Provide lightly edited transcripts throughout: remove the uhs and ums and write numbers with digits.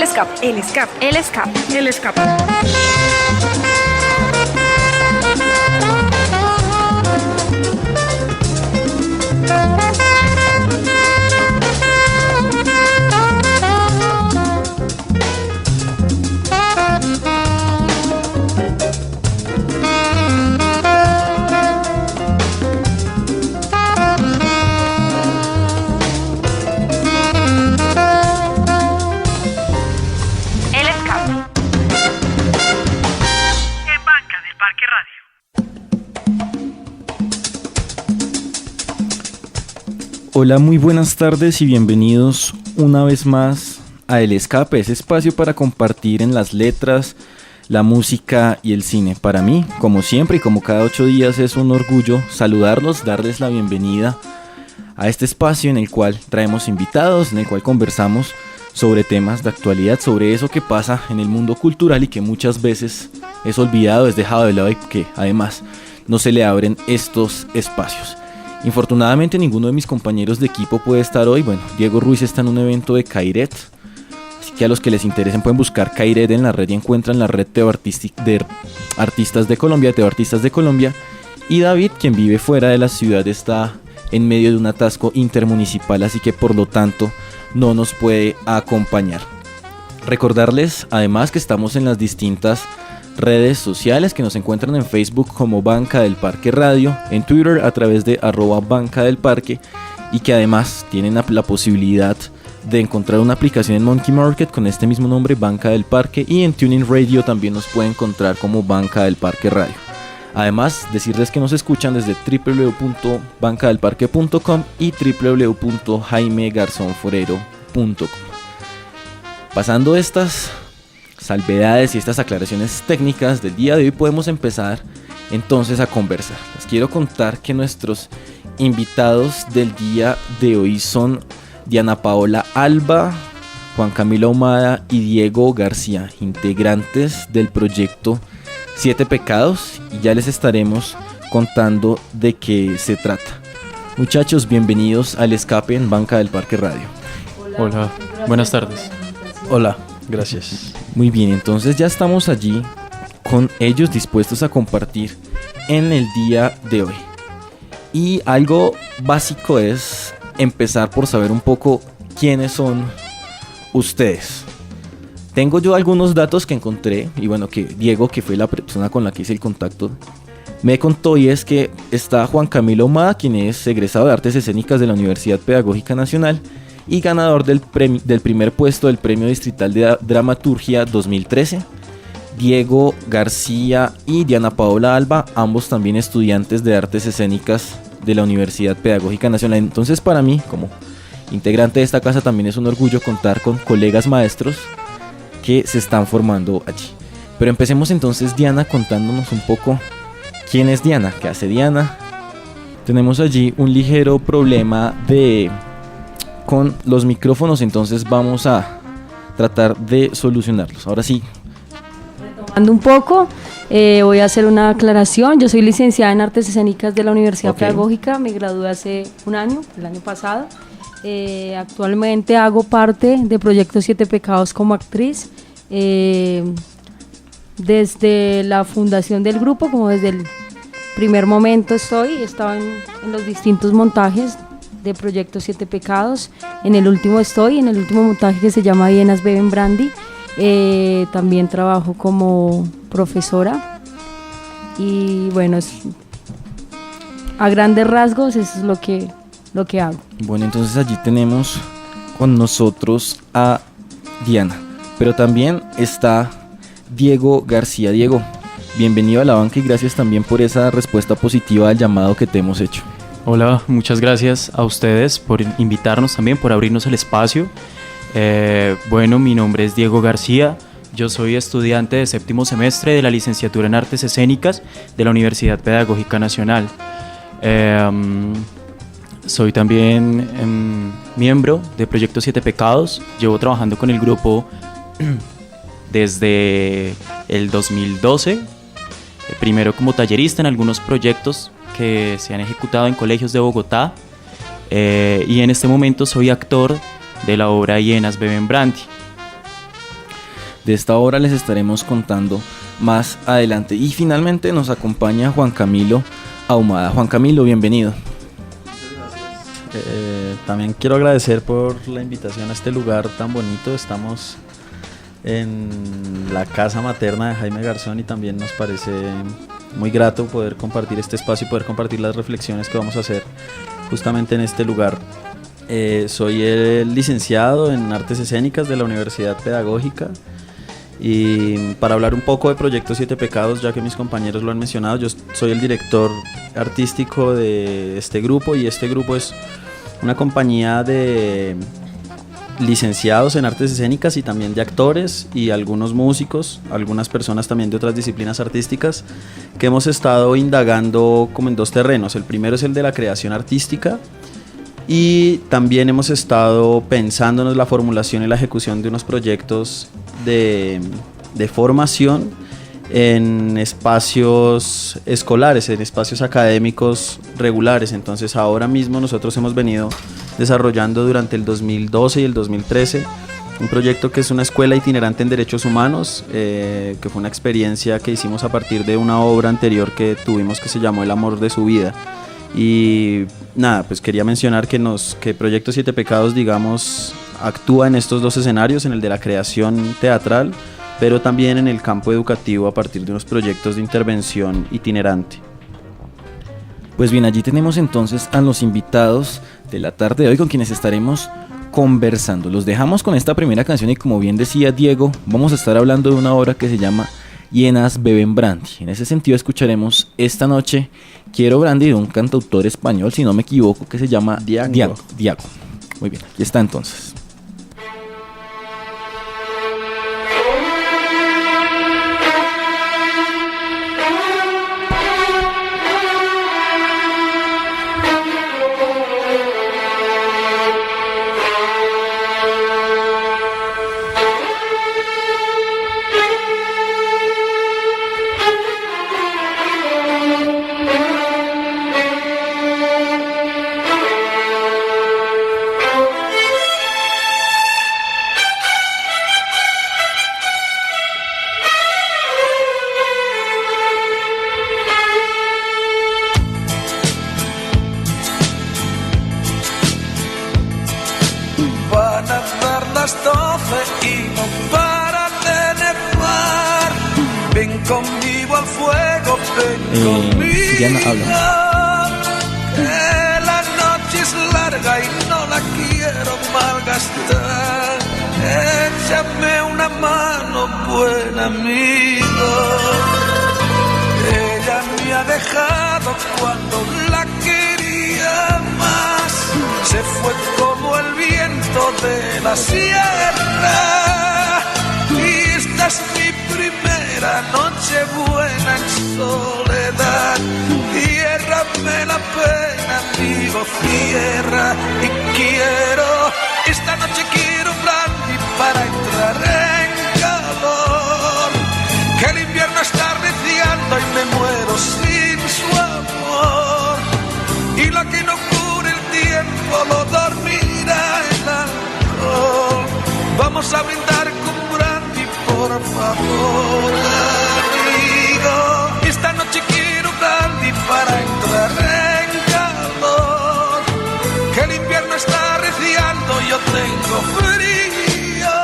escape. El escape. El escape. El escape. El escape. En Banca del Parque Radio. Hola, muy buenas tardes y bienvenidos una vez más a El Escape, ese espacio para compartir en las letras, la música y el cine. Para mí, como siempre y como cada 8 días, es un orgullo saludarlos, darles la bienvenida a este espacio en el cual traemos invitados, en el cual conversamos sobre temas de actualidad, sobre eso que pasa en el mundo cultural y que muchas veces es olvidado, es dejado de lado y que además no se le abren estos espacios. Infortunadamente ninguno de mis compañeros de equipo puede estar hoy. Bueno, Diego Ruiz está en un evento de Cairet, así que a los que les interesen pueden buscar Cairet en la red y encuentran la red de artistas de Colombia. Y David, quien vive fuera de la ciudad, está en medio de un atasco intermunicipal, así que por lo tanto no nos puede acompañar. Recordarles además que estamos en las distintas redes sociales, que nos encuentran en Facebook como Banca del Parque Radio, en Twitter a través de @Banca del Parque, y que además tienen la posibilidad de encontrar una aplicación en Monkey Market con este mismo nombre, Banca del Parque, y en Tuning Radio también nos pueden encontrar como Banca del Parque Radio. Además, decirles que nos escuchan desde www.bancadelparque.com y www.jaimegarzonforero.com. Pasando estas salvedades y estas aclaraciones técnicas del día de hoy, podemos empezar entonces a conversar. Les quiero contar que nuestros invitados del día de hoy son Diana Paola Alba, Juan Camilo Ahumada y Diego García, integrantes del proyecto 7 Pecados, y ya les estaremos contando de qué se trata. Muchachos, bienvenidos al Escape en Banca del Parque Radio. Hola, buenas tardes. Hola, gracias. Muy bien, entonces ya estamos allí con ellos dispuestos a compartir en el día de hoy. Y algo básico es empezar por saber un poco quiénes son ustedes. Tengo yo algunos datos que encontré, y bueno, que Diego, que fue la persona con la que hice el contacto, me contó, y es que está Juan Camilo Ahumada, quien es egresado de Artes Escénicas de la Universidad Pedagógica Nacional y ganador del primer puesto del Premio Distrital de Dramaturgia 2013. Diego García y Diana Paola Alba, ambos también estudiantes de Artes Escénicas de la Universidad Pedagógica Nacional. Entonces, para mí, como integrante de esta casa, también es un orgullo contar con colegas maestros que se están formando allí. Pero empecemos entonces, Diana, contándonos un poco quién es Diana, qué hace Diana. Tenemos allí un ligero problema con los micrófonos, entonces vamos a tratar de solucionarlos. Ahora sí. Retomando un poco, voy a hacer una aclaración. Yo soy licenciada en Artes Escénicas de la Universidad Pedagógica, me gradué hace un año, el año pasado. Actualmente hago parte de Proyecto 7 Pecados como actriz, desde la fundación del grupo, como desde el primer momento estaba en los distintos montajes de Proyecto 7 Pecados. En el último montaje que se llama Hienas Beben Brandy. También trabajo como profesora y bueno, a grandes rasgos eso es lo que hago. Bueno, entonces allí tenemos con nosotros a Diana, pero también está Diego García. Diego, bienvenido a la banca y gracias también por esa respuesta positiva al llamado que te hemos hecho. Hola, muchas gracias a ustedes por invitarnos también, por abrirnos el espacio. Bueno, mi nombre es Diego García, yo soy estudiante de 7º semestre de la licenciatura en Artes Escénicas de la Universidad Pedagógica Nacional. Soy también miembro de Proyecto 7 Pecados, llevo trabajando con el grupo desde el 2012, primero como tallerista en algunos proyectos que se han ejecutado en colegios de Bogotá, y en este momento soy actor de la obra Hienas Beben Brandy. De esta obra les estaremos contando más adelante. Y finalmente nos acompaña Juan Camilo Ahumada. Juan Camilo, bienvenido. También quiero agradecer por la invitación a este lugar tan bonito. Estamos en la casa materna de Jaime Garzón y también nos parece muy grato poder compartir este espacio y poder compartir las reflexiones que vamos a hacer justamente en este lugar. Soy el licenciado en Artes Escénicas de la Universidad Pedagógica y para hablar un poco de Proyecto Siete Pecados, ya que mis compañeros lo han mencionado, yo soy el director artístico de este grupo y este grupo es una compañía de licenciados en artes escénicas y también de actores y algunos músicos, algunas personas también de otras disciplinas artísticas que hemos estado indagando como en dos terrenos. El primero es el de la creación artística y también hemos estado pensándonos la formulación y la ejecución de unos proyectos de formación en espacios escolares, en espacios académicos regulares. Entonces ahora mismo nosotros hemos venido desarrollando durante el 2012 y el 2013 un proyecto que es una escuela itinerante en derechos humanos, que fue una experiencia que hicimos a partir de una obra anterior que tuvimos que se llamó El amor de su vida. Y nada, pues quería mencionar que Proyecto Siete Pecados, digamos, actúa en estos dos escenarios, en el de la creación teatral, pero también en el campo educativo a partir de unos proyectos de intervención itinerante. Pues bien, allí tenemos entonces a los invitados de la tarde de hoy con quienes estaremos conversando. Los dejamos con esta primera canción y como bien decía Diego, vamos a estar hablando de una obra que se llama Hienas beben brandy. En ese sentido escucharemos esta noche Quiero brandy de un cantautor español, si no me equivoco, que se llama Diago. Muy bien, aquí está entonces. Diana, habla. Que la noche es larga y no la quiero malgastar. Échame una mano, buen amigo. Ella me ha dejado cuando la quería más. Se fue como el viento de la sierra. Y esta es mi primera noche buena en soledad. Ciérrame la pena, amigo, cierra. Y esta noche quiero brandy para entrar en calor. Que el invierno está arreciando y me muero sin su amor. Y lo que no cure el tiempo lo dormirá el alcohol. Vamos a brindar con brandy, por favor, amigo. Esta noche quiero brandy para entrar en calor. Que el invierno está arreciando, yo tengo frío.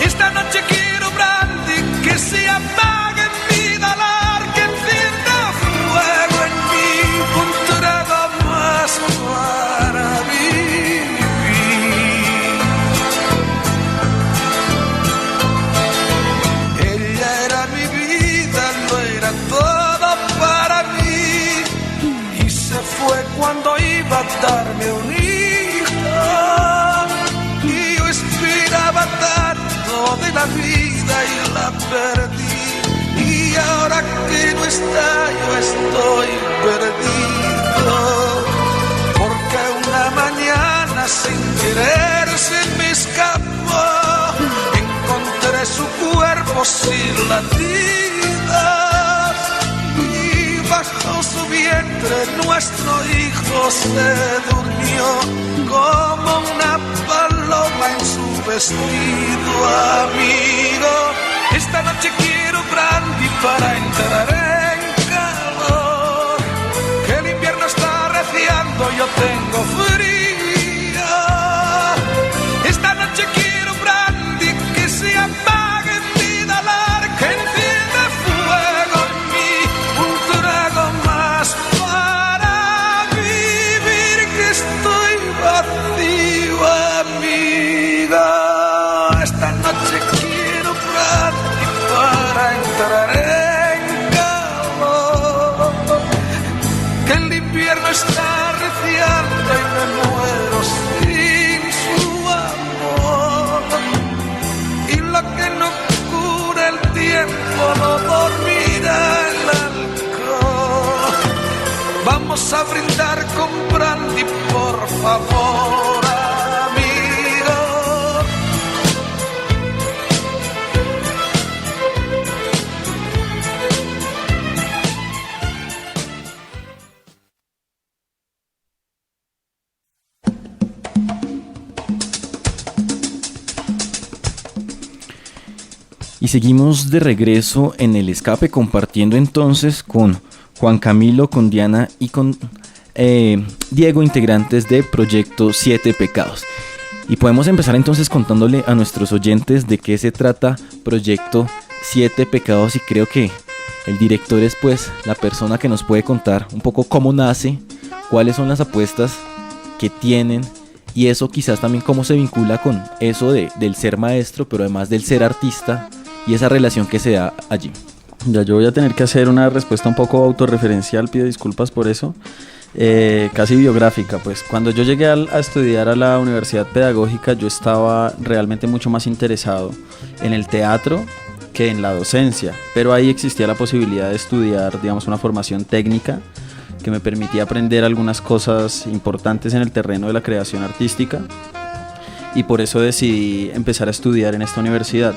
Esta noche quiero brandy que se apague mi dolor, que encienda fuego en mí, un trago más para vivir. Ella era mi vida, lo era todo para mí, y se fue cuando iba a darme un hijo. Y yo esperaba tanto de la vida y la perdí. Y ahora que no está, yo estoy perdido. Porque una mañana sin querer se me escapó. Encontré su cuerpo sin latidos. Y bajo su vientre nuestro hijo se durmió como una paloma en su vestido, amigo. Esta noche quiero brandy para entrar en calor, que el invierno está arreciando, yo tengo frío. Esta noche quiero brandy, que se apague mi dolor, que encienda fuego en mí, un trago más para vivir, que estoy vacío, amiga. Esta noche quiero brandy para entrar en calor, que el invierno está arreciando y me muero sin su amor. Y lo que no cura el tiempo no dormirá el alcohol. Vamos a brindar con brandy, por favor, amigo. Y seguimos de regreso en el escape, compartiendo entonces con Juan Camilo, con Diana y con Diego, integrantes de Proyecto 7 Pecados. Y podemos empezar entonces contándole a nuestros oyentes de qué se trata Proyecto 7 Pecados, y creo que el director es pues la persona que nos puede contar un poco cómo nace, cuáles son las apuestas que tienen, y eso quizás también cómo se vincula con eso del ser maestro, pero además del ser artista, y esa relación que se da allí. Ya, yo voy a tener que hacer una respuesta un poco autorreferencial, pido disculpas por eso, casi biográfica. Pues cuando yo llegué a estudiar a la Universidad Pedagógica, yo estaba realmente mucho más interesado en el teatro que en la docencia, pero ahí existía la posibilidad de estudiar, digamos, una formación técnica que me permitía aprender algunas cosas importantes en el terreno de la creación artística, y por eso decidí empezar a estudiar en esta universidad.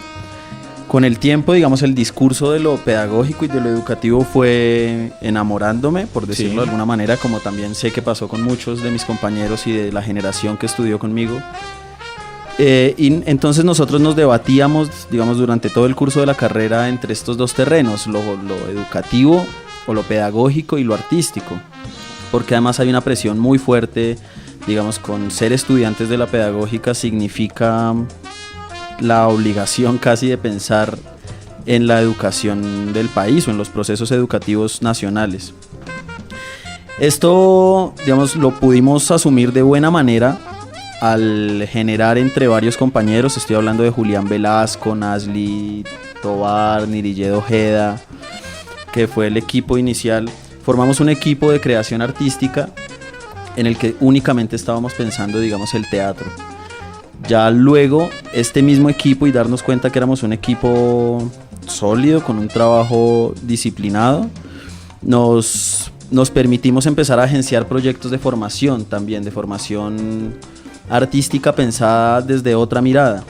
Con el tiempo, digamos, el discurso de lo pedagógico y de lo educativo fue enamorándome, por decirlo de alguna manera, como también sé que pasó con muchos de mis compañeros y de la generación que estudió conmigo. Y entonces nosotros nos debatíamos, digamos, durante todo el curso de la carrera entre estos dos terrenos, lo educativo o lo pedagógico y lo artístico, porque además hay una presión muy fuerte, digamos, con ser estudiantes de la pedagógica significa la obligación casi de pensar en la educación del país o en los procesos educativos nacionales. Esto, digamos, lo pudimos asumir de buena manera al generar entre varios compañeros, estoy hablando de Julián Velasco, Nasli Tobar, Nirilledo Ojeda, que fue el equipo inicial. Formamos un equipo de creación artística en el que únicamente estábamos pensando, digamos, el teatro. Ya luego, este mismo equipo, y darnos cuenta que éramos un equipo sólido, con un trabajo disciplinado, nos permitimos empezar a agenciar proyectos de formación también, de formación artística pensada desde otra mirada.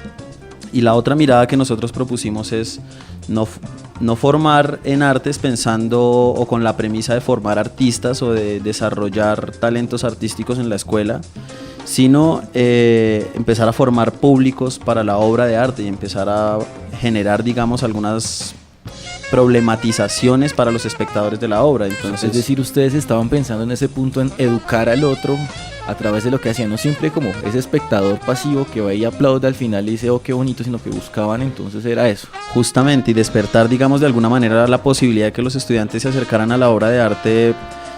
Y la otra mirada que nosotros propusimos es no formar en artes pensando o con la premisa de formar artistas o de desarrollar talentos artísticos en la escuela, sino empezar a formar públicos para la obra de arte y empezar a generar, digamos, algunas problematizaciones para los espectadores de la obra. Entonces, es decir, ustedes estaban pensando en ese punto, en educar al otro a través de lo que hacían, no siempre como ese espectador pasivo que va y aplaude al final y dice, oh, qué bonito, sino que buscaban, entonces era eso. Justamente, y despertar, digamos, de alguna manera la posibilidad de que los estudiantes se acercaran a la obra de arte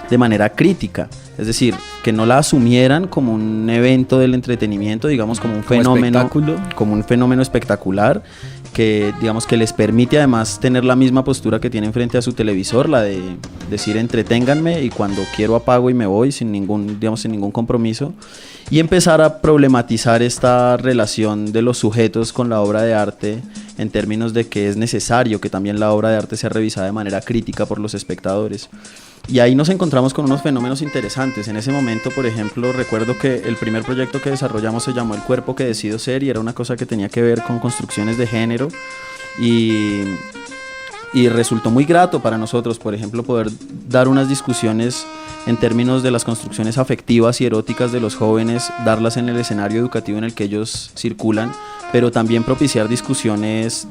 de manera crítica, es decir, que no la asumieran como un evento del entretenimiento, digamos, como un fenómeno espectacular, que, digamos, que les permite además tener la misma postura que tienen frente a su televisor, la de decir entreténganme y cuando quiero apago y me voy sin ningún compromiso, y empezar a problematizar esta relación de los sujetos con la obra de arte en términos de que es necesario que también la obra de arte sea revisada de manera crítica por los espectadores. Y ahí nos encontramos con unos fenómenos interesantes. En ese momento, por ejemplo, recuerdo que el primer proyecto que desarrollamos se llamó El cuerpo que decido ser, y era una cosa que tenía que ver con construcciones de género, y resultó muy grato para nosotros, por ejemplo, poder dar unas discusiones en términos de las construcciones afectivas y eróticas de los jóvenes, darlas en el escenario educativo en el que ellos circulan, pero también propiciar discusiones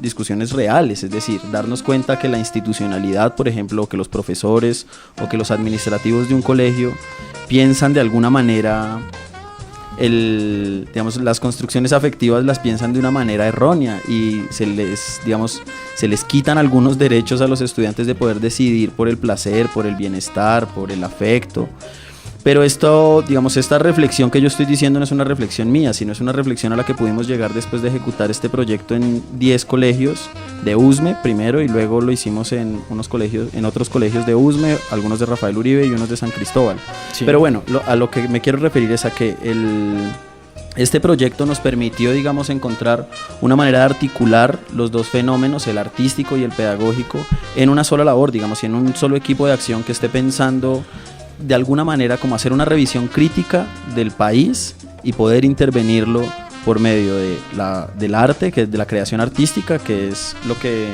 reales, es decir, darnos cuenta que la institucionalidad, por ejemplo, que los profesores o que los administrativos de un colegio piensan de alguna manera, las construcciones afectivas las piensan de una manera errónea y se les quitan algunos derechos a los estudiantes de poder decidir por el placer, por el bienestar, por el afecto. Pero esta reflexión que yo estoy diciendo no es una reflexión mía, sino es una reflexión a la que pudimos llegar después de ejecutar este proyecto en 10 colegios de USME primero, y luego lo hicimos en otros colegios de USME, algunos de Rafael Uribe y unos de San Cristóbal. Sí. Pero bueno, a lo que me quiero referir es a que este proyecto nos permitió, encontrar una manera de articular los dos fenómenos, el artístico y el pedagógico, en una sola labor, en un solo equipo de acción que esté pensando de alguna manera como hacer una revisión crítica del país y poder intervenirlo por medio del arte, de la creación artística, que es lo que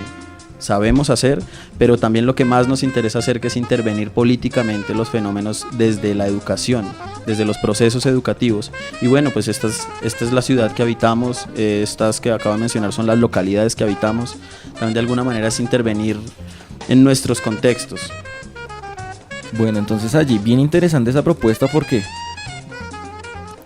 sabemos hacer, pero también lo que más nos interesa hacer, que es intervenir políticamente los fenómenos desde la educación, desde los procesos educativos. Y bueno, pues esta es la ciudad que habitamos, estas que acabo de mencionar son las localidades que habitamos, también de alguna manera es intervenir en nuestros contextos. Bueno, entonces allí bien interesante esa propuesta porque,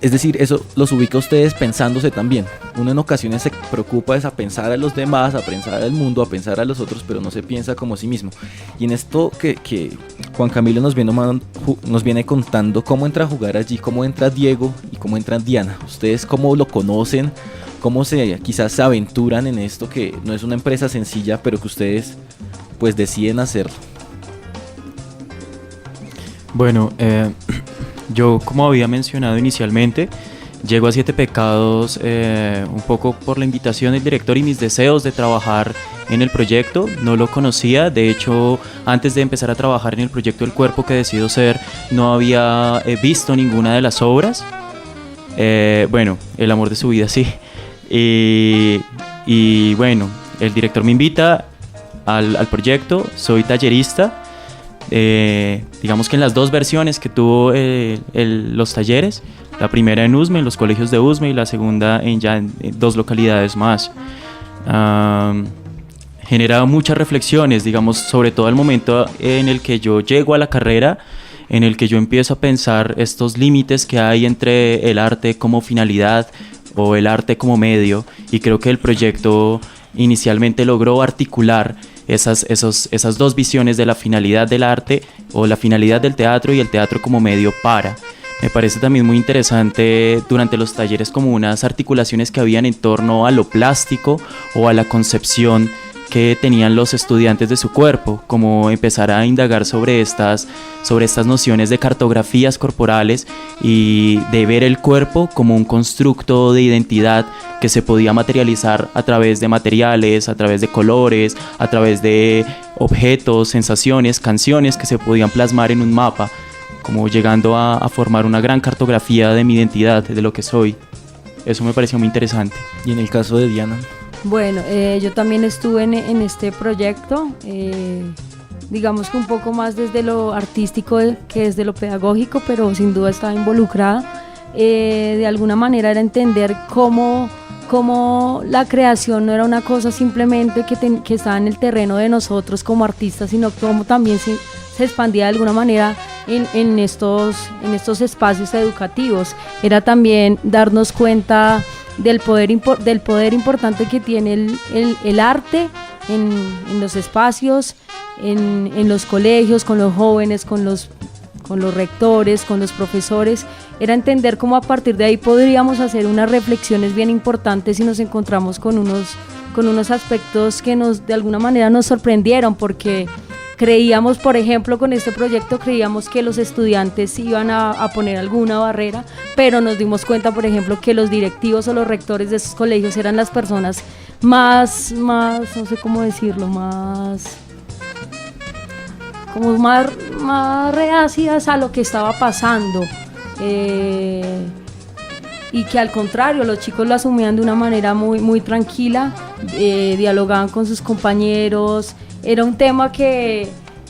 es decir, eso los ubica a ustedes pensándose también. Uno en ocasiones se preocupa a pensar a los demás, a pensar al mundo, a pensar a los otros, pero no se piensa como a sí mismo. Y en esto que Juan Camilo nos viene contando cómo entra a jugar allí, cómo entra Diego y cómo entra Diana. Ustedes cómo lo conocen, cómo quizás se aventuran en esto, que no es una empresa sencilla, pero que ustedes pues deciden hacerlo. Bueno, yo, como había mencionado inicialmente, llego a Siete Pecados un poco por la invitación del director y mis deseos de trabajar en el proyecto. No lo conocía, de hecho, antes de empezar a trabajar en el proyecto El Cuerpo que decido ser, no había visto ninguna de las obras. Bueno, El amor de su vida, sí. Y bueno, el director me invita al proyecto, soy tallerista. Digamos que en las dos versiones que tuvo los talleres, la primera en USME, en los colegios de USME, y la segunda en dos localidades más, genera muchas reflexiones, sobre todo el momento en el que yo llego a la carrera, en el que yo empiezo a pensar estos límites que hay entre el arte como finalidad o el arte como medio, y creo que el proyecto inicialmente logró articular esas dos visiones de la finalidad del arte o la finalidad del teatro y el teatro como medio para. Me parece también muy interesante durante los talleres como unas articulaciones que habían en torno a lo plástico o a la concepción que tenían los estudiantes de su cuerpo, como empezar a indagar sobre estas nociones de cartografías corporales y de ver el cuerpo como un constructo de identidad que se podía materializar a través de materiales, a través de colores, a través de objetos, sensaciones, canciones que se podían plasmar en un mapa, como llegando a formar una gran cartografía de mi identidad, de lo que soy. Eso me pareció muy interesante. Y en el caso de Diana. Bueno, yo también estuve en este proyecto, digamos que un poco más desde lo artístico que desde lo pedagógico, pero sin duda estaba involucrada. De alguna manera era entender cómo la creación no era una cosa simplemente que estaba en el terreno de nosotros como artistas, sino cómo también se expandía de alguna manera en estos espacios educativos. Era también darnos cuenta del poder importante que tiene el arte en los espacios, en los colegios, con los jóvenes, con los rectores, con los profesores. Era entender cómo a partir de ahí podríamos hacer unas reflexiones bien importantes y nos encontramos con unos aspectos que de alguna manera nos sorprendieron, porque creíamos, por ejemplo, con este proyecto creíamos que los estudiantes iban a poner alguna barrera, pero nos dimos cuenta, por ejemplo, que los directivos o los rectores de esos colegios eran las personas más, no sé cómo decirlo, más reacias a lo que estaba pasando, y que al contrario los chicos lo asumían de una manera muy, muy tranquila, dialogaban con sus compañeros. Era un tema que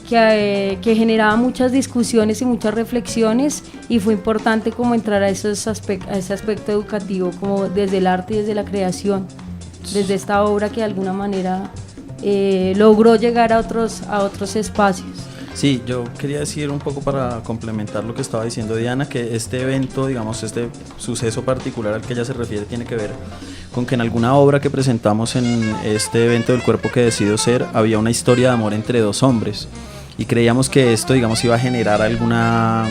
que generaba muchas discusiones y muchas reflexiones, y fue importante como entrar a ese aspecto educativo, como desde el arte y desde la creación, desde esta obra que de alguna manera logró llegar a otros espacios. Sí, yo quería decir un poco para complementar lo que estaba diciendo Diana, que este evento, digamos, este suceso particular al que ella se refiere tiene que ver con que en alguna obra que presentamos en este evento del cuerpo que decido ser, había una historia de amor entre dos hombres, y creíamos que esto, digamos, iba a generar alguna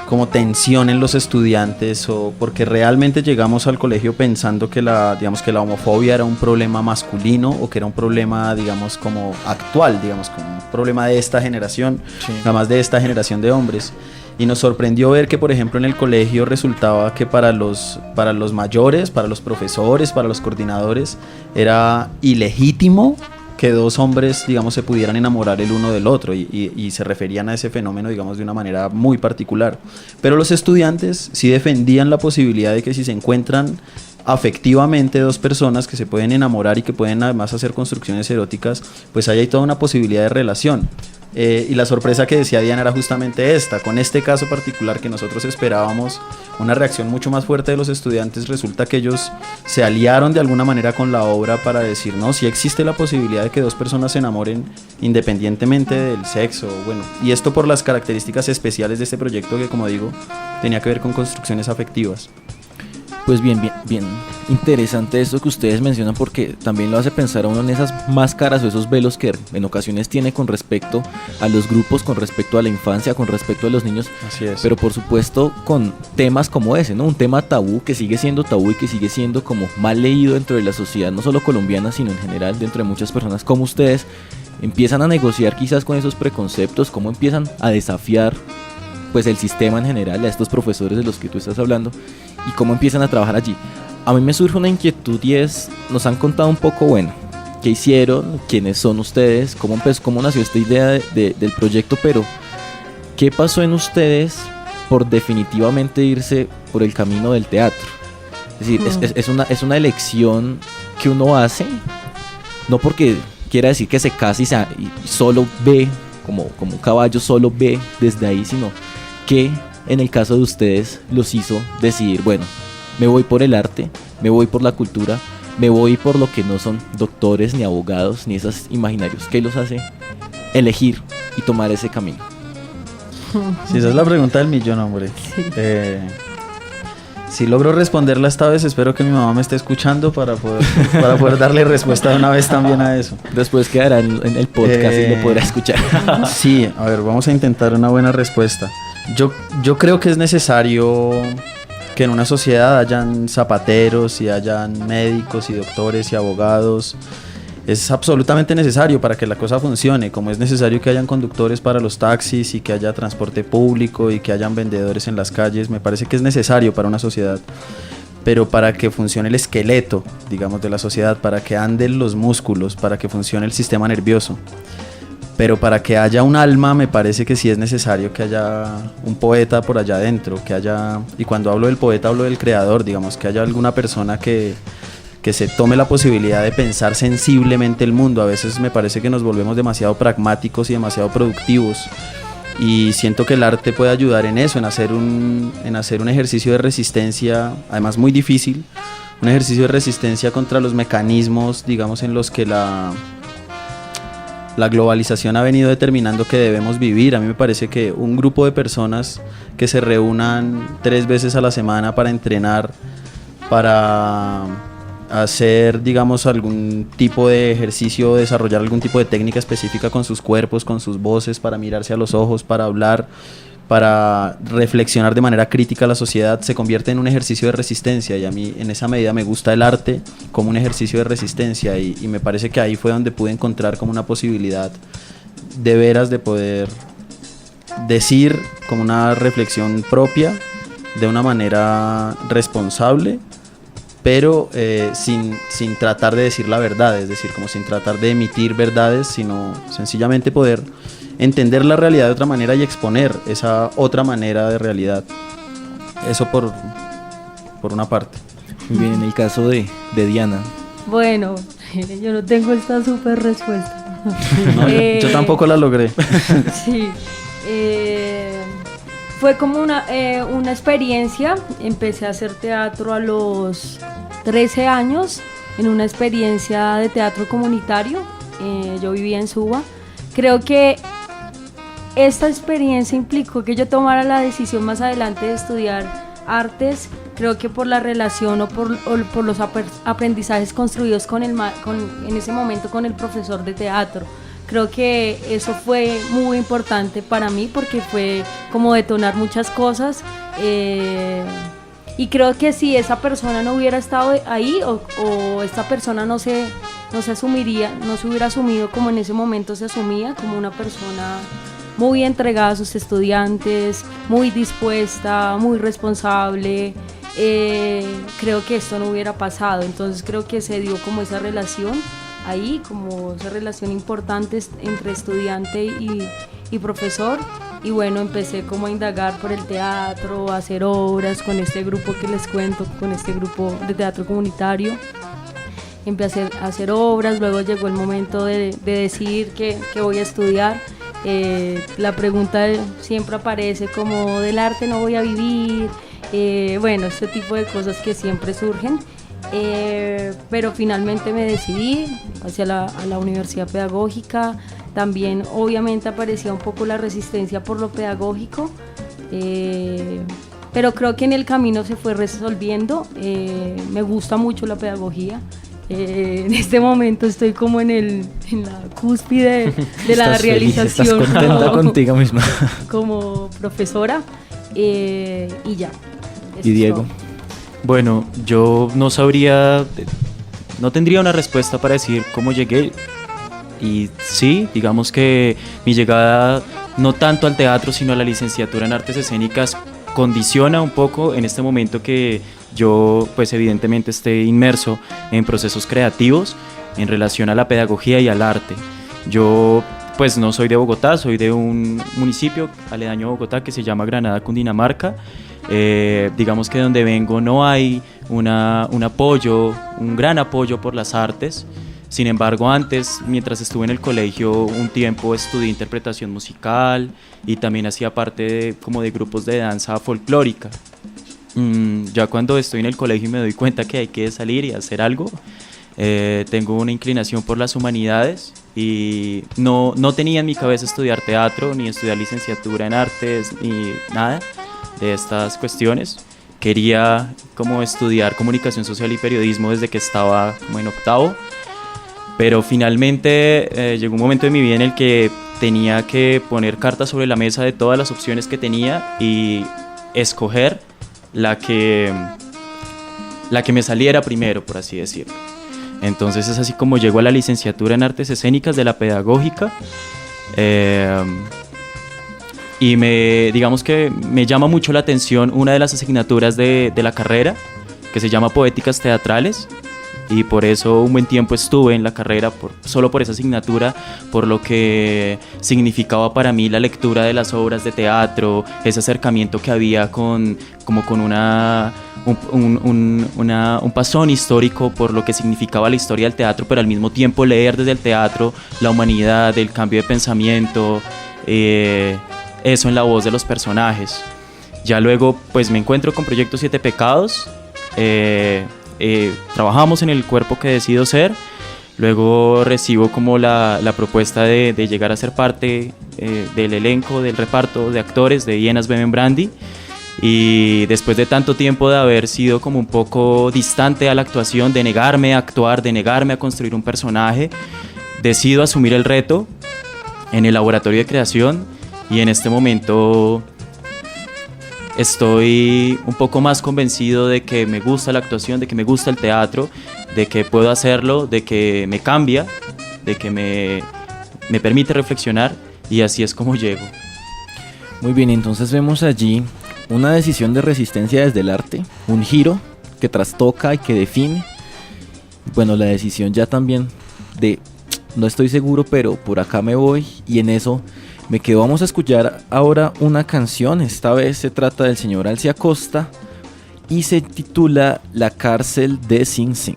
como tensión en los estudiantes, o porque realmente llegamos al colegio pensando que digamos que la homofobia era un problema masculino, o que era un problema, digamos, como actual, digamos, como un problema de esta generación, nada más de esta generación de hombres. Y nos sorprendió ver que, por ejemplo, en el colegio resultaba que para los mayores, para los profesores, para los coordinadores, era ilegítimo que dos hombres, digamos, se pudieran enamorar el uno del otro, y se referían a ese fenómeno, digamos, de una manera muy particular. Pero los estudiantes sí defendían la posibilidad de que si se encuentran afectivamente dos personas que se pueden enamorar y que pueden además hacer construcciones eróticas, pues ahí hay toda una posibilidad de relación. Y la sorpresa que decía Diana era justamente esta, con este caso particular que nosotros esperábamos una reacción mucho más fuerte de los estudiantes. Resulta que ellos se aliaron de alguna manera con la obra para decir, no, sí existe la posibilidad de que dos personas se enamoren independientemente del sexo, bueno, y esto por las características especiales de este proyecto que, como digo, tenía que ver con construcciones afectivas. Pues bien interesante esto que ustedes mencionan, porque también lo hace pensar a uno en esas máscaras o esos velos que en ocasiones tiene con respecto a los grupos, con respecto a la infancia, con respecto a los niños. Así es. Pero por supuesto con temas como ese, ¿no? Un tema tabú que sigue siendo tabú y que sigue siendo como mal leído dentro de la sociedad, no solo colombiana, sino en general dentro de muchas personas como ustedes. Empiezan a negociar quizás con esos preconceptos, cómo empiezan a desafiar pues el sistema en general, a estos profesores de los que tú estás hablando, y cómo empiezan a trabajar allí. A mí me surge una inquietud, y es, nos han contado un poco, bueno, qué hicieron, quiénes son ustedes, cómo nació esta idea del proyecto, pero ¿qué pasó en ustedes por definitivamente irse por el camino del teatro? Es decir, es una elección que uno hace, no porque quiera decir que se casa y solo ve, como un caballo solo ve desde ahí, sino que en el caso de ustedes los hizo decidir, bueno, me voy por el arte, me voy por la cultura, me voy por lo que no son doctores, ni abogados, ni esos imaginarios. ¿Qué los hace elegir y tomar ese camino? Sí, esa es la pregunta del millón, hombre. Sí. Si logro responderla esta vez, espero que mi mamá me esté escuchando para poder darle respuesta de una vez también a eso. Después quedará en el podcast y lo podrá escuchar. Sí, a ver, vamos a intentar una buena respuesta. Yo creo que es necesario que en una sociedad hayan zapateros y hayan médicos y doctores y abogados. Es absolutamente necesario para que la cosa funcione, como es necesario que hayan conductores para los taxis y que haya transporte público y que hayan vendedores en las calles. Me parece que es necesario para una sociedad, pero para que funcione el esqueleto, digamos, de la sociedad, para que anden los músculos, para que funcione el sistema nervioso. Pero para que haya un alma, me parece que sí es necesario que haya un poeta por allá adentro, que haya, y cuando hablo del poeta hablo del creador, digamos, que haya alguna persona que se tome la posibilidad de pensar sensiblemente el mundo. A veces me parece que nos volvemos demasiado pragmáticos y demasiado productivos, y siento que el arte puede ayudar en eso, en hacer un ejercicio de resistencia, además muy difícil, un ejercicio de resistencia contra los mecanismos, digamos, en los que la globalización ha venido determinando que debemos vivir. A mí me parece que un grupo de personas que se reúnan 3 veces a la semana para entrenar, para hacer, digamos, algún tipo de ejercicio, desarrollar algún tipo de técnica específica con sus cuerpos, con sus voces, para mirarse a los ojos, para hablar, para reflexionar de manera crítica a la sociedad, se convierte en un ejercicio de resistencia, y a mí en esa medida me gusta el arte como un ejercicio de resistencia, y me parece que ahí fue donde pude encontrar como una posibilidad de veras de poder decir como una reflexión propia de una manera responsable, pero sin tratar de decir la verdad, es decir, como sin tratar de emitir verdades, sino sencillamente poder entender la realidad de otra manera y exponer esa otra manera de realidad. Eso por una parte. Muy bien, en el caso de Diana. Bueno, yo no tengo esta súper respuesta. No, yo tampoco la logré. Sí. Fue como una experiencia. Empecé a hacer teatro a los 13 años en una experiencia de teatro comunitario. Yo vivía en Suba. Creo que esta experiencia implicó que yo tomara la decisión más adelante de estudiar artes. Creo que por la relación o por los aprendizajes construidos en ese momento con el profesor de teatro. Creo que eso fue muy importante para mí porque fue como detonar muchas cosas. Y creo que si esa persona no hubiera estado ahí o esta persona no se hubiera asumido como en ese momento se asumía, como una persona muy entregada a sus estudiantes, muy dispuesta, muy responsable, creo que esto no hubiera pasado. Entonces creo que se dio como esa relación ahí, como esa relación importante entre estudiante y profesor. Y bueno, empecé como a indagar por el teatro, a hacer obras con este grupo que les cuento, con este grupo de teatro comunitario. Empecé a hacer obras, luego llegó el momento de decidir qué voy a estudiar. La pregunta siempre aparece como del arte no voy a vivir, bueno, este tipo de cosas que siempre surgen. Pero finalmente me decidí hacia la Universidad Pedagógica. También obviamente aparecía un poco la resistencia por lo pedagógico, pero creo que en el camino se fue resolviendo. Me gusta mucho la pedagogía. En este momento estoy como en la cúspide de la realización. Estás contenta contigo misma. Como profesora, y ya. ¿Y Diego? Todo. Bueno, yo no tendría una respuesta para decir cómo llegué. Y sí, digamos que mi llegada no tanto al teatro, sino a la licenciatura en artes escénicas condiciona un poco en este momento que yo pues evidentemente esté inmerso en procesos creativos en relación a la pedagogía y al arte. Yo pues no soy de Bogotá, soy de un municipio aledaño a Bogotá que se llama Granada, Cundinamarca. Digamos que donde vengo no hay un gran apoyo por las artes. Sin embargo, antes, mientras estuve en el colegio, un tiempo estudié interpretación musical y también hacía parte como de grupos de danza folclórica. Ya cuando estoy en el colegio y me doy cuenta que hay que salir y hacer algo, tengo una inclinación por las humanidades y no tenía en mi cabeza estudiar teatro, ni estudiar licenciatura en artes, ni nada de estas cuestiones. Quería como estudiar comunicación social y periodismo desde que estaba como en octavo. Pero finalmente llegó un momento de mi vida en el que tenía que poner cartas sobre la mesa de todas las opciones que tenía y escoger la que me saliera primero, por así decirlo. Entonces es así como llego a la licenciatura en artes escénicas de la pedagógica. Y digamos que me llama mucho la atención una de las asignaturas de la carrera, que se llama Poéticas Teatrales. Y por eso un buen tiempo estuve en la carrera, solo por esa asignatura, por lo que significaba para mí la lectura de las obras de teatro, ese acercamiento que había con un pasón histórico por lo que significaba la historia del teatro, pero al mismo tiempo leer desde el teatro la humanidad, el cambio de pensamiento, eso en la voz de los personajes. Ya luego pues me encuentro con Proyecto Siete Pecados. Trabajamos en el cuerpo que decido ser. Luego recibo como la propuesta de llegar a ser parte del elenco, del reparto de actores de Hienas Beben Brandy. Y después de tanto tiempo de haber sido como un poco distante a la actuación, de negarme a actuar, de negarme a construir un personaje, decido asumir el reto en el laboratorio de creación. Y en este momento estoy un poco más convencido de que me gusta la actuación, de que me gusta el teatro, de que puedo hacerlo, de que me cambia, de que me permite reflexionar, y así es como llego. Muy bien, entonces vemos allí una decisión de resistencia desde el arte, un giro que trastoca y que define. Bueno, la decisión ya también de no estoy seguro, pero por acá me voy, y en eso me quedo. Vamos a escuchar ahora una canción. Esta vez se trata del señor Alci Acosta y se titula La cárcel de Sing Sing.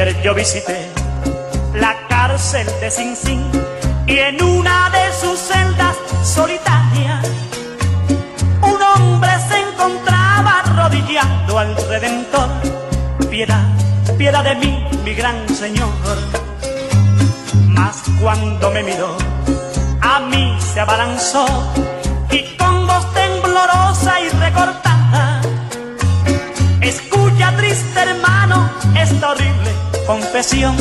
Ayer yo visité la cárcel de Sing Sing y en una de sus celdas solitarias un hombre se encontraba arrodillado al Redentor. Piedad, piedad de mí, mi gran Señor. Mas cuando me miró, a mí se abalanzó y con voz temblorosa y recortada: escucha, triste hermano, esta horrible confesión.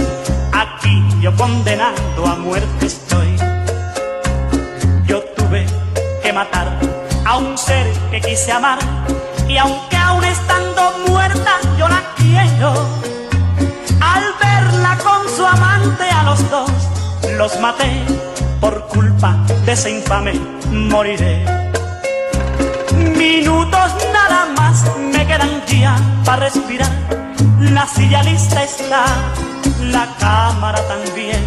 Aquí yo condenado a muerte estoy. Yo tuve que matar a un ser que quise amar, y aunque aún estando muerta yo la quiero, al verla con su amante a los dos los maté. Por culpa de ese infame moriré. Minutos nada más me quedan ya para respirar. La silla lista está, la cámara también.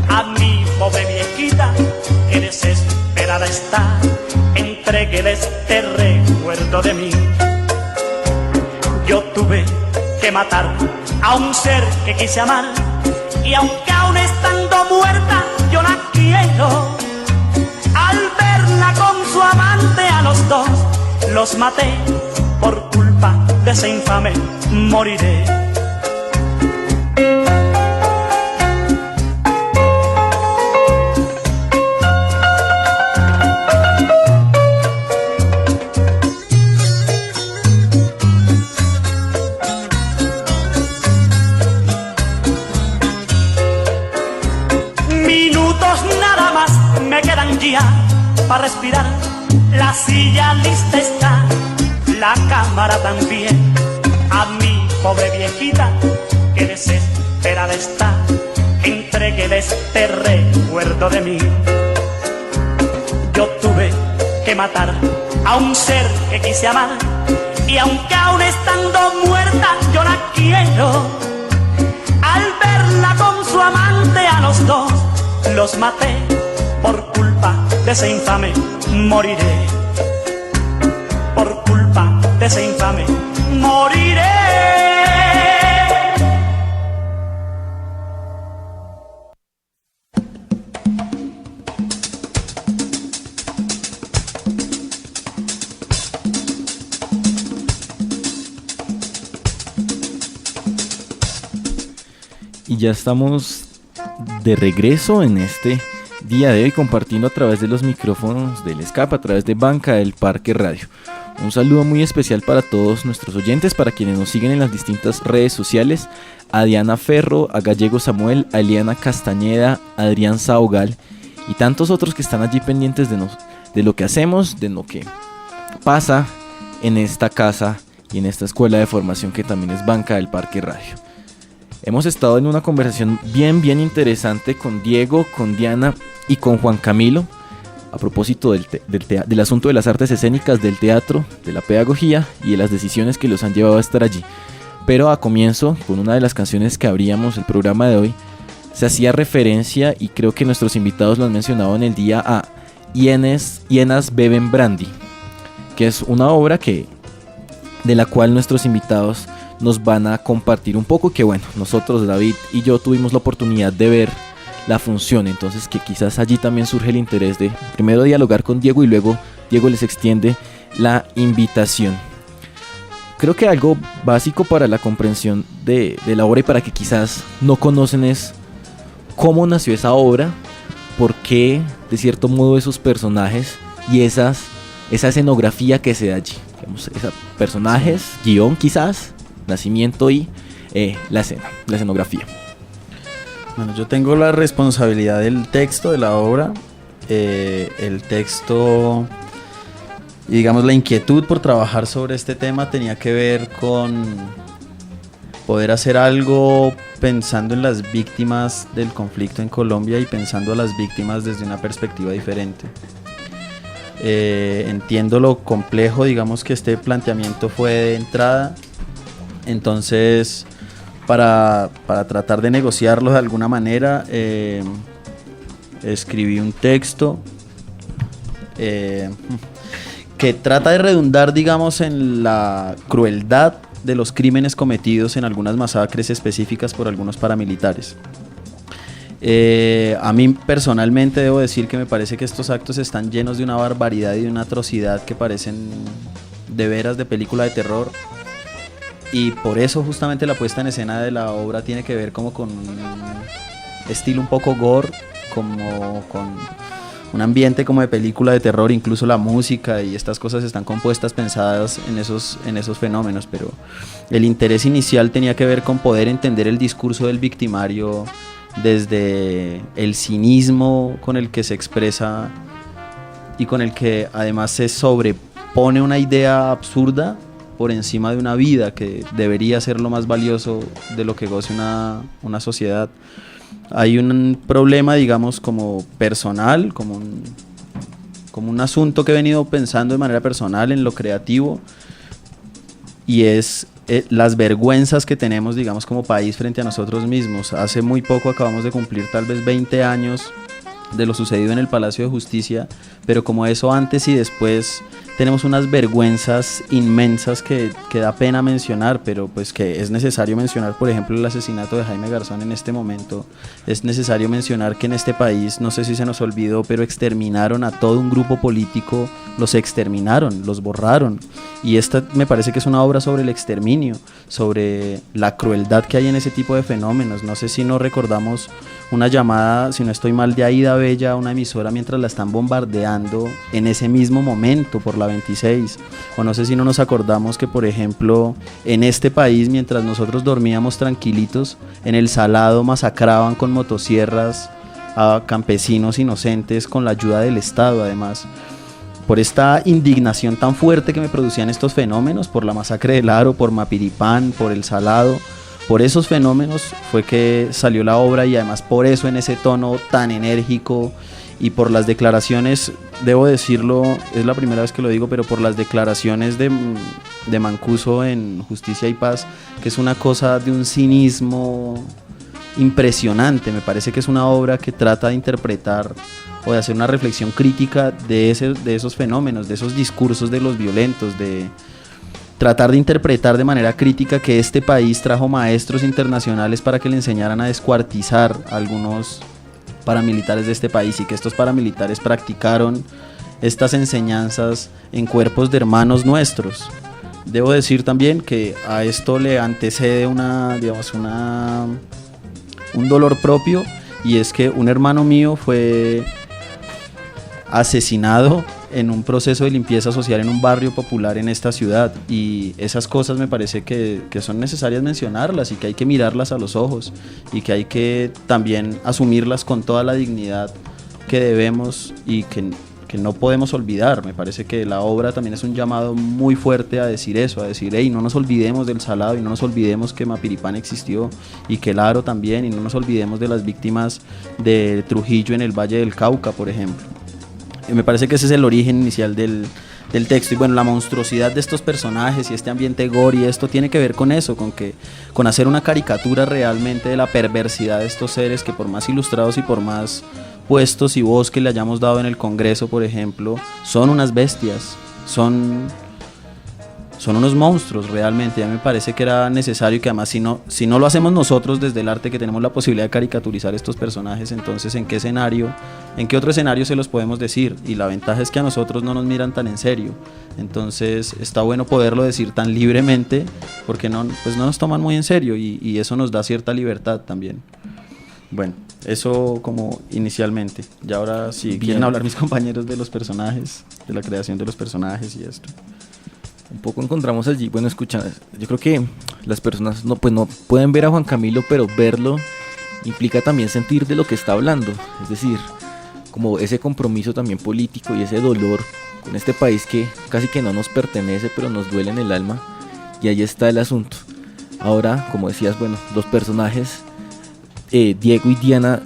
A mi pobre viejita que desesperada está, entréguele este recuerdo de mí. Yo tuve que matar a un ser que quise amar, y aunque aún estando muerta yo la quiero, al verla con su amante a los dos los maté. Por culpa de ese infame moriré. Para respirar, la silla lista está, la cámara también. A mi pobre viejita que desesperada está, entréguele este recuerdo de mí. Yo tuve que matar a un ser que quise amar, y aunque aún estando muerta yo la quiero, al verla con su amante a los dos los maté. Por culpa de ese infame moriré. Por culpa de ese infame moriré. Y ya estamos de regreso en este día de hoy, compartiendo a través de los micrófonos del Escape, a través de Banca del Parque Radio. Un saludo muy especial para todos nuestros oyentes, para quienes nos siguen en las distintas redes sociales: a Diana Ferro, a Gallego Samuel, a Eliana Castañeda, a Adrián Saogal y tantos otros que están allí pendientes de lo que hacemos, de lo que pasa en esta casa y en esta escuela de formación que también es Banca del Parque Radio. Hemos estado en una conversación bien interesante con Diego, con Diana y con Juan Camilo a propósito del asunto de las artes escénicas, del teatro, de la pedagogía y de las decisiones que los han llevado a estar allí. Pero a comienzo, con una de las canciones que abríamos el programa de hoy, se hacía referencia, y creo que nuestros invitados lo han mencionado en el día, a Hienas beben brandy, que es una obra de la cual nuestros invitados nos van a compartir un poco, que bueno, nosotros, David y yo, tuvimos la oportunidad de ver la función, entonces que quizás allí también surge el interés de primero dialogar con Diego y luego Diego les extiende la invitación. Creo que algo básico para la comprensión de la obra, y para que quizás no conocen, es cómo nació esa obra, por qué de cierto modo esos personajes y esa escenografía que se da allí. Digamos, esos personajes, guión quizás, nacimiento y la escenografía. Bueno, yo tengo la responsabilidad del texto de la obra. El texto, y digamos la inquietud por trabajar sobre este tema tenía que ver con poder hacer algo pensando en las víctimas del conflicto en Colombia y pensando a las víctimas desde una perspectiva diferente. Entiendo lo complejo, digamos, que este planteamiento fue de entrada. Entonces, para tratar de negociarlo de alguna manera, escribí un texto que trata de redundar, digamos, en la crueldad de los crímenes cometidos en algunas masacres específicas por algunos paramilitares. A mí personalmente debo decir que me parece que estos actos están llenos de una barbaridad y de una atrocidad que parecen de veras de película de terror, y por eso justamente la puesta en escena de la obra tiene que ver como con un estilo un poco gore, como con un ambiente como de película de terror. Incluso la música y estas cosas están compuestas, pensadas en esos fenómenos, pero el interés inicial tenía que ver con poder entender el discurso del victimario desde el cinismo con el que se expresa y con el que además se sobrepone una idea absurda por encima de una vida que debería ser lo más valioso de lo que goce una sociedad. Hay un problema, digamos, como personal, como un asunto que he venido pensando de manera personal en lo creativo, y es las vergüenzas que tenemos, digamos, como país frente a nosotros mismos. Hace muy poco acabamos de cumplir tal vez 20 años de lo sucedido en el Palacio de Justicia, pero como eso antes y después tenemos unas vergüenzas inmensas que da pena mencionar, pero pues que es necesario mencionar. Por ejemplo, el asesinato de Jaime Garzón en este momento. Es necesario mencionar que en este país, no sé si se nos olvidó, pero exterminaron a todo un grupo político, los exterminaron, los borraron, y esta me parece que es una obra sobre el exterminio, sobre la crueldad que hay en ese tipo de fenómenos. No sé si nos recordamos una llamada, si no estoy mal, de Aida Bella a una emisora mientras la están bombardeando en ese mismo momento por la 26, o no sé si no nos acordamos que, por ejemplo, en este país, mientras nosotros dormíamos tranquilitos, en el Salado masacraban con motosierras a campesinos inocentes con la ayuda del Estado. Además, por esta indignación tan fuerte que me producían estos fenómenos, por la masacre del Aro, por Mapiripán, por el Salado, por esos fenómenos fue que salió la obra, y además por eso en ese tono tan enérgico, y por las declaraciones, debo decirlo, es la primera vez que lo digo, pero por las declaraciones de Mancuso en Justicia y Paz, que es una cosa de un cinismo impresionante. Me parece que es una obra que trata de interpretar o de hacer una reflexión crítica de esos fenómenos, de esos discursos de los violentos, de tratar de interpretar de manera crítica que este país trajo maestros internacionales para que le enseñaran a descuartizar a algunos paramilitares de este país, y que estos paramilitares practicaron estas enseñanzas en cuerpos de hermanos nuestros. Debo decir también que a esto le antecede un dolor propio, y es que un hermano mío fue asesinado en un proceso de limpieza social en un barrio popular en esta ciudad, y esas cosas me parece que son necesarias mencionarlas, y que hay que mirarlas a los ojos, y que hay que también asumirlas con toda la dignidad que debemos y que no podemos olvidar. Me parece que la obra también es un llamado muy fuerte a decir eso, a decir, hey, no nos olvidemos del Salado, y no nos olvidemos que Mapiripán existió, y que el Aro también, y no nos olvidemos de las víctimas de Trujillo en el Valle del Cauca, por ejemplo. Me parece que ese es el origen inicial del texto. Y bueno, la monstruosidad de estos personajes y este ambiente gore y esto tiene que ver con eso, con hacer una caricatura realmente de la perversidad de estos seres que, por más ilustrados y por más puestos y voz que le hayamos dado en el Congreso, por ejemplo, son unas bestias, son unos monstruos realmente. Ya me parece que era necesario, que además si no lo hacemos nosotros desde el arte, que tenemos la posibilidad de caricaturizar estos personajes, entonces ¿en qué otro escenario se los podemos decir? Y la ventaja es que a nosotros no nos miran tan en serio, entonces está bueno poderlo decir tan libremente, porque no nos toman muy en serio, y eso nos da cierta libertad también. Bueno, eso como inicialmente. Y ahora sí, quieren hablar mis compañeros de los personajes, de la creación de los personajes y esto. Un poco encontramos allí, bueno, escucha, yo creo que las personas no pueden ver a Juan Camilo, pero verlo implica también sentir de lo que está hablando, es decir, como ese compromiso también político y ese dolor con este país que casi que no nos pertenece, pero nos duele en el alma, y ahí está el asunto. Ahora, como decías, bueno, los personajes, Diego y Diana,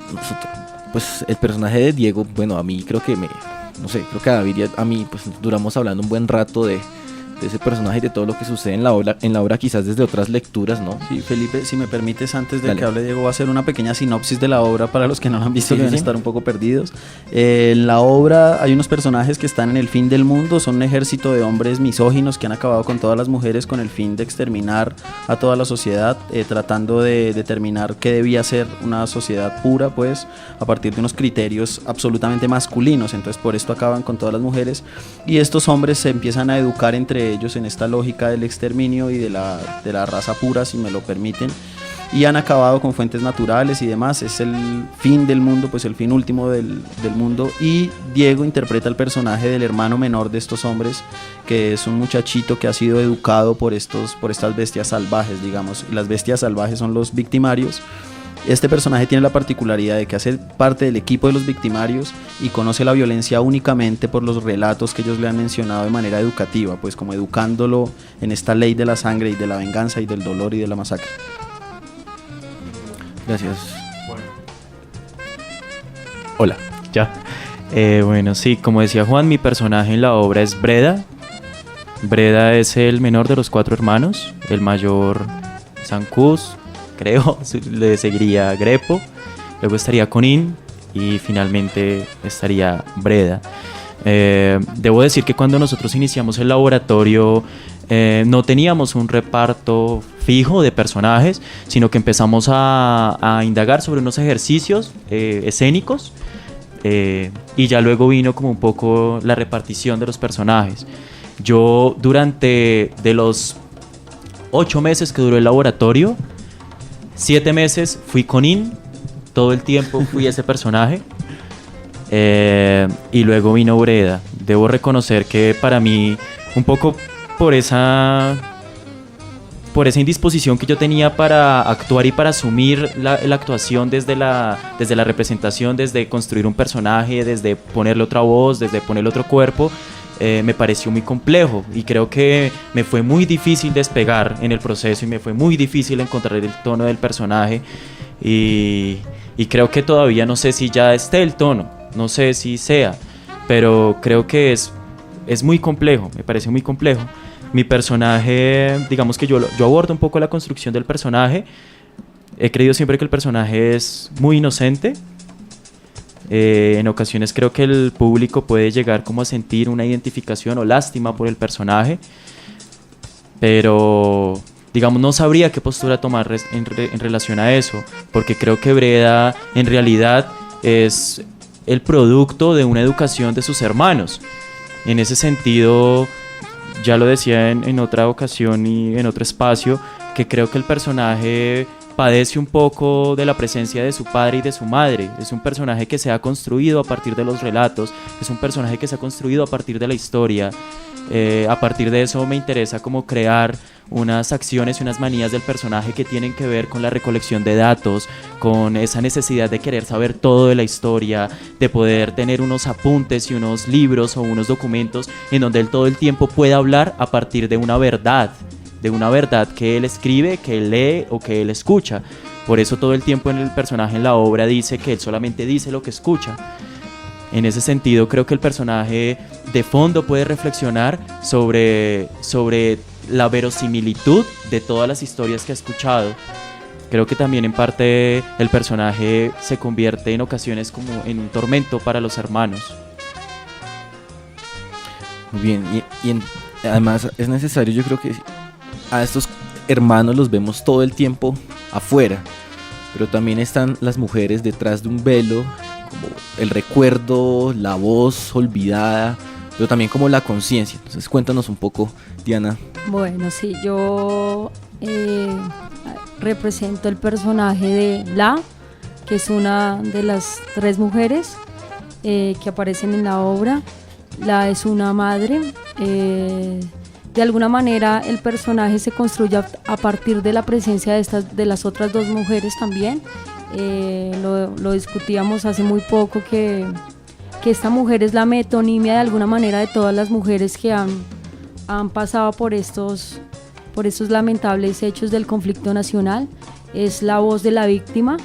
pues el personaje de Diego, bueno, a mí creo que creo que a David y a mí pues duramos hablando un buen rato de de ese personaje y de todo lo que sucede en la obra quizás desde otras lecturas, ¿no? Sí, Felipe, si me permites, antes de Dale. que hable Diego, voy a hacer una pequeña sinopsis de la obra para los que no la han visto, Sí, que deben sí. estar un poco perdidos. En la obra hay unos personajes que están en el fin del mundo, son un ejército de hombres misóginos que han acabado con todas las mujeres con el fin de exterminar a toda la sociedad, tratando de determinar qué debía ser una sociedad pura, pues, a partir de unos criterios absolutamente masculinos. Entonces, por esto acaban con todas las mujeres, y estos hombres se empiezan a educar entre ellos en esta lógica del exterminio y de la raza pura, si me lo permiten, y han acabado con fuentes naturales y demás. Es el fin del mundo, pues el fin último del mundo, y Diego interpreta el personaje del hermano menor de estos hombres, que es un muchachito que ha sido educado por estas bestias salvajes, digamos, y las bestias salvajes son los victimarios. Este personaje tiene la particularidad de que hace parte del equipo de los victimarios y conoce la violencia únicamente por los relatos que ellos le han mencionado de manera educativa, pues como educándolo en esta ley de la sangre y de la venganza y del dolor y de la masacre. Gracias. Hola. Ya. Bueno, sí, como decía Juan, mi personaje en la obra es Breda. Breda es el menor de los 4 hermanos. El mayor, Sancus, creo, le seguiría Grepo, luego estaría Conin y finalmente estaría Breda. Debo decir que cuando nosotros iniciamos el laboratorio no teníamos un reparto fijo de personajes, sino que empezamos a indagar sobre unos ejercicios escénicos, y ya luego vino como un poco la repartición de los personajes. Yo durante de los 8 meses que duró el laboratorio, 7 meses fui Conin, todo el tiempo fui ese personaje, y luego vino Breda. Debo reconocer que para mí, un poco por esa indisposición que yo tenía para actuar y para asumir la actuación desde la representación, desde construir un personaje, desde ponerle otra voz, desde ponerle otro cuerpo, me pareció muy complejo, y creo que me fue muy difícil despegar en el proceso y me fue muy difícil encontrar el tono del personaje, y creo que todavía no sé si ya esté el tono, no sé si sea, pero creo que es muy complejo, me parece muy complejo. Mi personaje, digamos que yo abordo un poco la construcción del personaje. He creído siempre que el personaje es muy inocente. En ocasiones creo que el público puede llegar como a sentir una identificación o lástima por el personaje, pero digamos no sabría qué postura tomar en relación a eso, porque creo que Breda en realidad es el producto de una educación de sus hermanos. En ese sentido, ya lo decía en otra ocasión y en otro espacio, que creo que el personaje padece un poco de la presencia de su padre y de su madre. Es un personaje que se ha construido a partir de los relatos, es un personaje que se ha construido a partir de la historia. A partir de eso me interesa como crear unas acciones y unas manías del personaje que tienen que ver con la recolección de datos, con esa necesidad de querer saber todo de la historia, de poder tener unos apuntes y unos libros o unos documentos en donde él todo el tiempo pueda hablar a partir de una verdad que él escribe, que él lee o que él escucha. Por eso todo el tiempo en el personaje en la obra dice que él solamente dice lo que escucha. En ese sentido creo que el personaje de fondo puede reflexionar sobre la verosimilitud de todas las historias que ha escuchado. Creo que también en parte el personaje se convierte en ocasiones como en un tormento para los hermanos. Muy bien, además es necesario, yo creo que a estos hermanos los vemos todo el tiempo afuera, pero también están las mujeres detrás de un velo, como el recuerdo, la voz olvidada, pero también como la conciencia. Entonces cuéntanos un poco, Diana. Bueno, sí, yo represento el personaje de La, que es una de las 3 mujeres que aparecen en la obra. La es una madre. De alguna manera el personaje se construye a partir de la presencia de las otras 2 mujeres también. Lo discutíamos hace muy poco que esta mujer es la metonimia de alguna manera de todas las mujeres que han pasado por estos lamentables hechos del conflicto nacional. Es la voz de la víctima,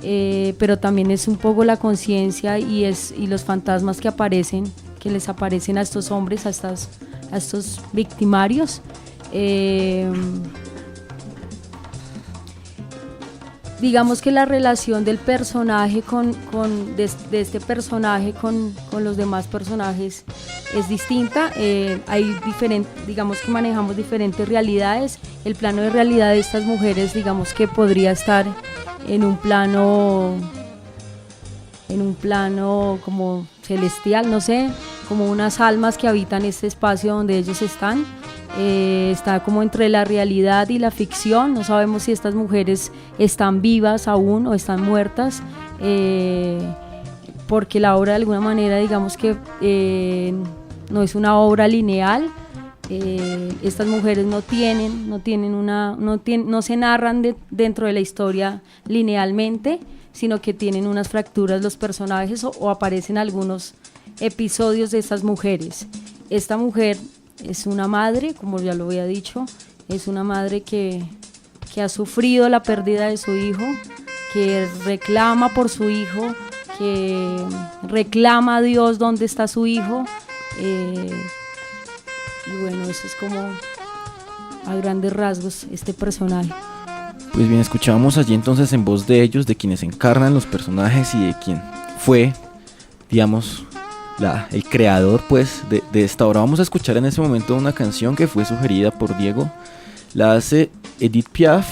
pero también es un poco la conciencia y los fantasmas que les aparecen a estos hombres, a a estos victimarios. Digamos que la relación del personaje de este personaje con los demás personajes es distinta. Hay digamos que manejamos diferentes realidades. El plano de realidad de estas mujeres, digamos que podría estar en un plano como celestial, no sé, como unas almas que habitan este espacio donde ellos están. Está como entre la realidad y la ficción. No sabemos si estas mujeres están vivas aún o están muertas, porque la obra de alguna manera, digamos que no es una obra lineal. Estas mujeres no se narran dentro de la historia linealmente, sino que tienen unas fracturas los personajes o aparecen algunos episodios de estas mujeres. Esta mujer es una madre, como ya lo había dicho, es una madre que ha sufrido la pérdida de su hijo, que reclama por su hijo, que reclama a Dios dónde está su hijo. Y bueno, eso es como a grandes rasgos este personaje. Pues bien, escuchábamos allí entonces en voz de ellos, de quienes encarnan los personajes y de quien fue, digamos, el creador pues de esta obra. Vamos a escuchar en ese momento una canción que fue sugerida por Diego. La hace Edith Piaf.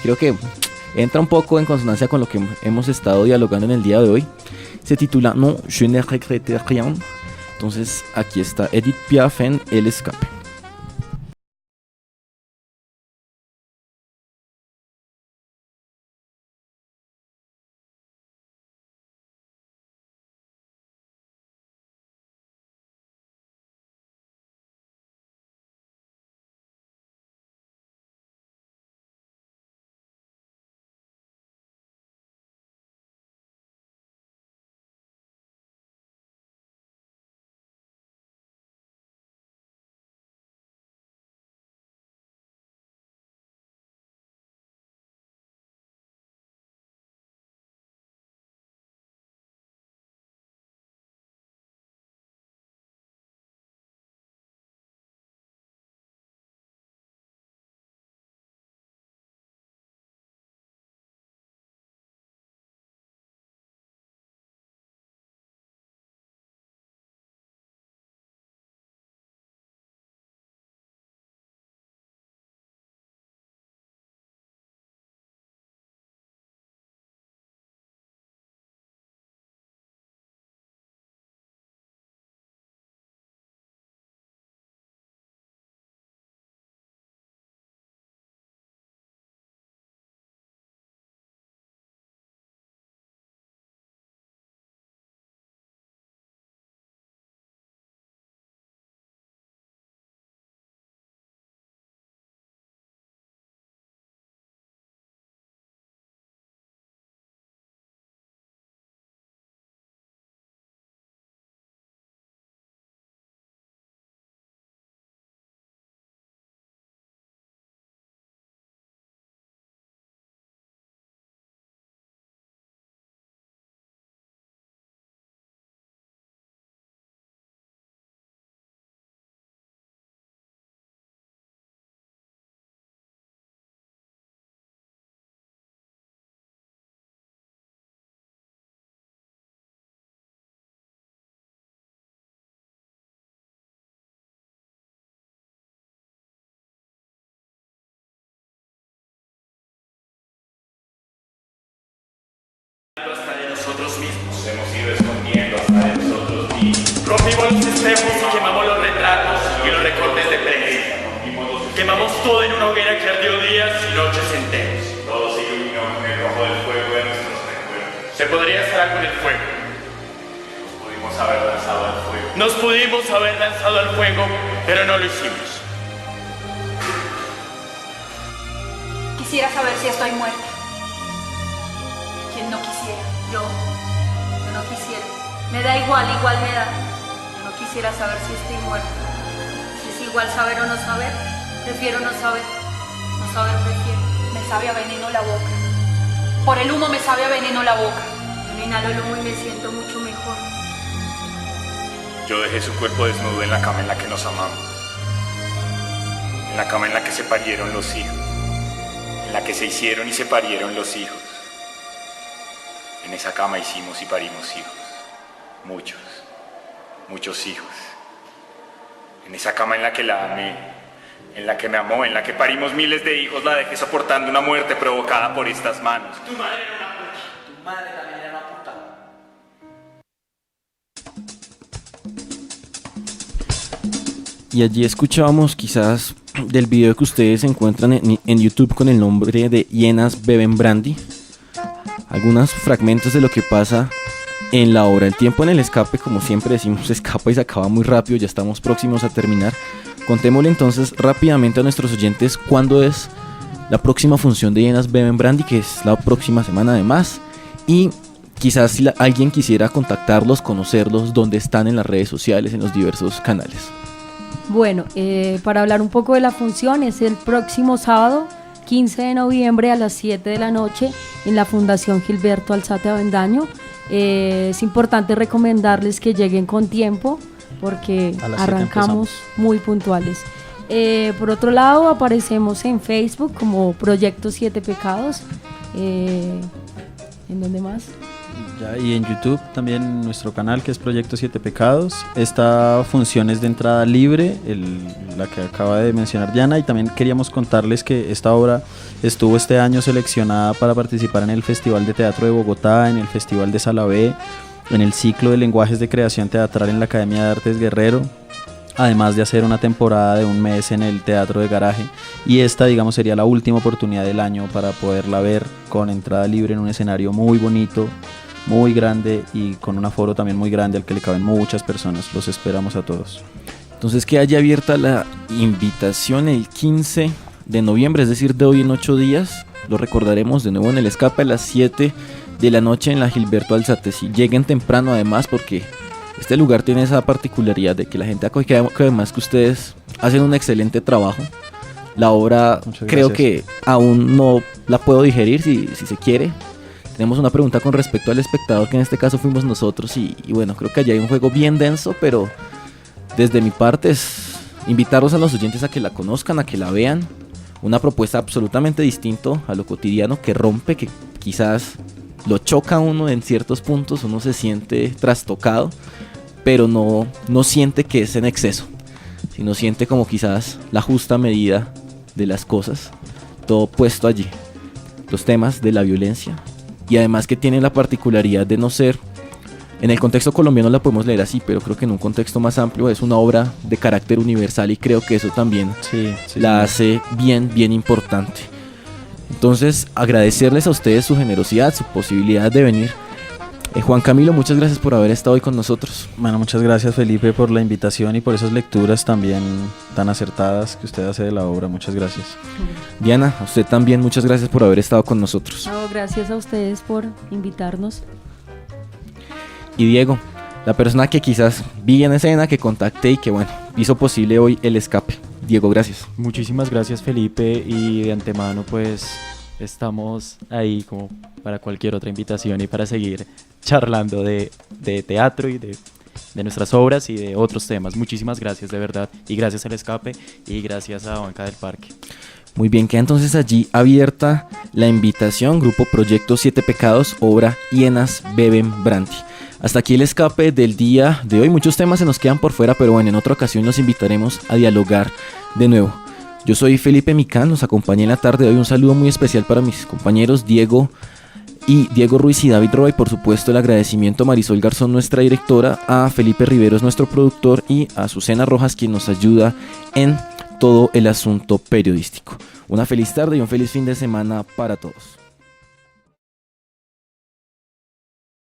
Creo que entra un poco en consonancia con lo que hemos estado dialogando en el día de hoy. Se titula Non, je ne regrette rien. Entonces aquí está Edith Piaf en El Escape. Hasta de nosotros mismos hemos ido escondiendo hasta de nosotros mismos. Rompimos los espejos y quemamos los retratos y los recortes de prensa. Quemamos todo en una hoguera que ardió días y noches enteros. Todo se iluminó con el rojo del fuego de nuestros recuerdos. Se podría hacer algo en el fuego. Nos pudimos haber lanzado al fuego. Nos pudimos haber lanzado al fuego, pero no lo hicimos. Quisiera saber si estoy muerta. ¿Quién no quisiera? Yo no quisiera. Me da igual me da. Yo no quisiera saber si estoy muerta. Es igual saber o no saber. Prefiero no saber. No saber prefiero. Me sabe a veneno la boca. Por el humo me sabe a veneno la boca. Yo inhalo el humo y me siento mucho mejor. Yo dejé su cuerpo desnudo en la cama en la que nos amamos. en la cama en la que se parieron los hijos, en la que se hicieron y se parieron los hijos. En esa cama hicimos y parimos hijos, muchos, muchos hijos. En esa cama en la que la amé, en la que me amó, en la que parimos miles de hijos, la dejé soportando una muerte provocada por estas manos. Tu madre era una puta. Tu madre también era una puta. Y allí escuchábamos quizás del video que ustedes encuentran en YouTube con el nombre de Hienas Beben Brandy, algunos fragmentos de lo que pasa en la obra. El tiempo en el escape, como siempre decimos, se escapa y se acaba muy rápido, ya estamos próximos a terminar. Contémosle entonces rápidamente a nuestros oyentes cuándo es la próxima función de Hienas Beben Brandy, que es la próxima semana además, y quizás si alguien quisiera contactarlos, conocerlos, dónde están en las redes sociales, en los diversos canales. Bueno, para hablar un poco de la función, es el próximo sábado 15 de noviembre a las 7 de la noche en la Fundación Gilberto Alzate Avendaño. Es importante recomendarles que lleguen con tiempo porque arrancamos muy puntuales. Por otro lado, aparecemos en Facebook como Proyecto 7 Pecados. ¿En dónde más? Y en YouTube también nuestro canal, que es Proyecto 7 Pecados. Esta función es de entrada libre, la que acaba de mencionar Diana, y también queríamos contarles que esta obra estuvo este año seleccionada para participar en el Festival de Teatro de Bogotá, en el Festival de Salabé, en el ciclo de lenguajes de creación teatral en la Academia de Artes Guerrero, además de hacer una temporada de un mes en el Teatro de Garaje, y esta, digamos, sería la última oportunidad del año para poderla ver con entrada libre en un escenario muy bonito, muy grande y con un aforo también muy grande al que le caben muchas personas. Los esperamos a todos. Entonces queda ya abierta la invitación el 15 de noviembre, es decir, de hoy en 8 días. Lo recordaremos de nuevo en el escape a las 7 de la noche en la Gilberto Alzate. Si lleguen temprano además, porque este lugar tiene esa particularidad de que la gente acoge, que además que ustedes hacen un excelente trabajo. La obra creo que aún no la puedo digerir si se quiere. Tenemos una pregunta con respecto al espectador, que en este caso fuimos nosotros, y bueno, creo que allá hay un juego bien denso, pero desde mi parte es invitarlos a los oyentes a que la conozcan, a que la vean. Una propuesta absolutamente distinta a lo cotidiano, que rompe, que quizás lo choca a uno en ciertos puntos, uno se siente trastocado, pero no siente que es en exceso, sino siente como quizás la justa medida de las cosas, todo puesto allí. Los temas de la violencia, y además que tiene la particularidad de no ser, en el contexto colombiano la podemos leer así, pero creo que en un contexto más amplio es una obra de carácter universal, y creo que eso también la hace bien importante. Entonces, agradecerles a ustedes su generosidad, su posibilidad de venir. Juan Camilo, muchas gracias por haber estado hoy con nosotros. Bueno, muchas gracias, Felipe, por la invitación y por esas lecturas también tan acertadas que usted hace de la obra. Muchas gracias. Diana, a usted también muchas gracias por haber estado con nosotros. No, gracias a ustedes por invitarnos. Y Diego, la persona que quizás vi en escena, que contacté y que bueno, hizo posible hoy el escape. Diego, gracias. Muchísimas gracias, Felipe, y de antemano pues estamos ahí como para cualquier otra invitación y para seguir charlando de teatro y de nuestras obras y de otros temas. Muchísimas gracias, de verdad, y gracias al escape y gracias a Banca del Parque. Muy bien, queda entonces allí abierta la invitación. Grupo Proyecto 7 Pecados, obra Hienas Beben Brandy. Hasta aquí el escape del día de hoy. Muchos temas se nos quedan por fuera, pero bueno, en otra ocasión los invitaremos a dialogar de nuevo. Yo soy Felipe Micán, los acompañé en la tarde de hoy. Un saludo muy especial para mis compañeros Diego Ruiz y David Roy. Por supuesto, el agradecimiento a Marisol Garzón, nuestra directora, a Felipe Riveros, nuestro productor, y a Azucena Rojas, quien nos ayuda en todo el asunto periodístico. Una feliz tarde y un feliz fin de semana para todos.